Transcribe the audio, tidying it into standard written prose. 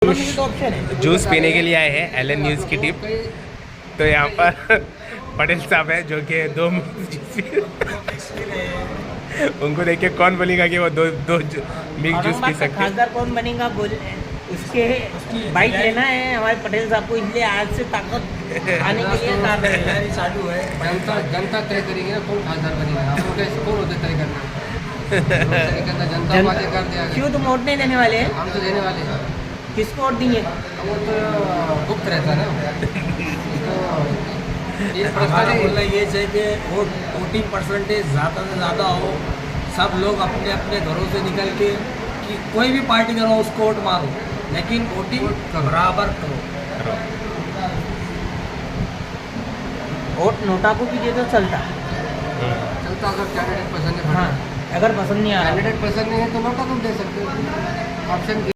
Juice पीने के लिए आए हैं एलन न्यूज़ की टीम। तो यहाँ पर पटेल साहब है जो कि दो उनको देख के कौन बोलेगा कि वो दो मिल्क जूस पी सकते हैं। खासदार कौन बनेगा बोल उसके बाइक लेना है हमारे पटेल साहब को, इसलिए आज से ताकत आने के लिए तैयारी चालू है। जनता तय करेगी ना कौन खासदार बनेगा, आपको कैसे कौन होते तय करना जनता बातें कर दिया। क्यों तुम वोट नहीं देने वाले हैं? हम तो देने वाले हैं। किसको वोट देंगे? वो तो गुप्त रहता है ना। तो हमारा बोलना ये है कि वोटिंग परसेंटेज ज़्यादा से ज़्यादा हो, सब लोग अपने अपने घरों से निकल के कि कोई भी पार्टी करो उसको वोट मारो, लेकिन वोटिंग बराबर करो। वोट नोटा को कीजिए तो चलता अगर कैंडिडेट पसंद है। हाँ, अगर पसंद नहीं आ रहा कैंडिडेट पसंद नहीं है तो नोटा तुम दे सकते हो, ऑप्शन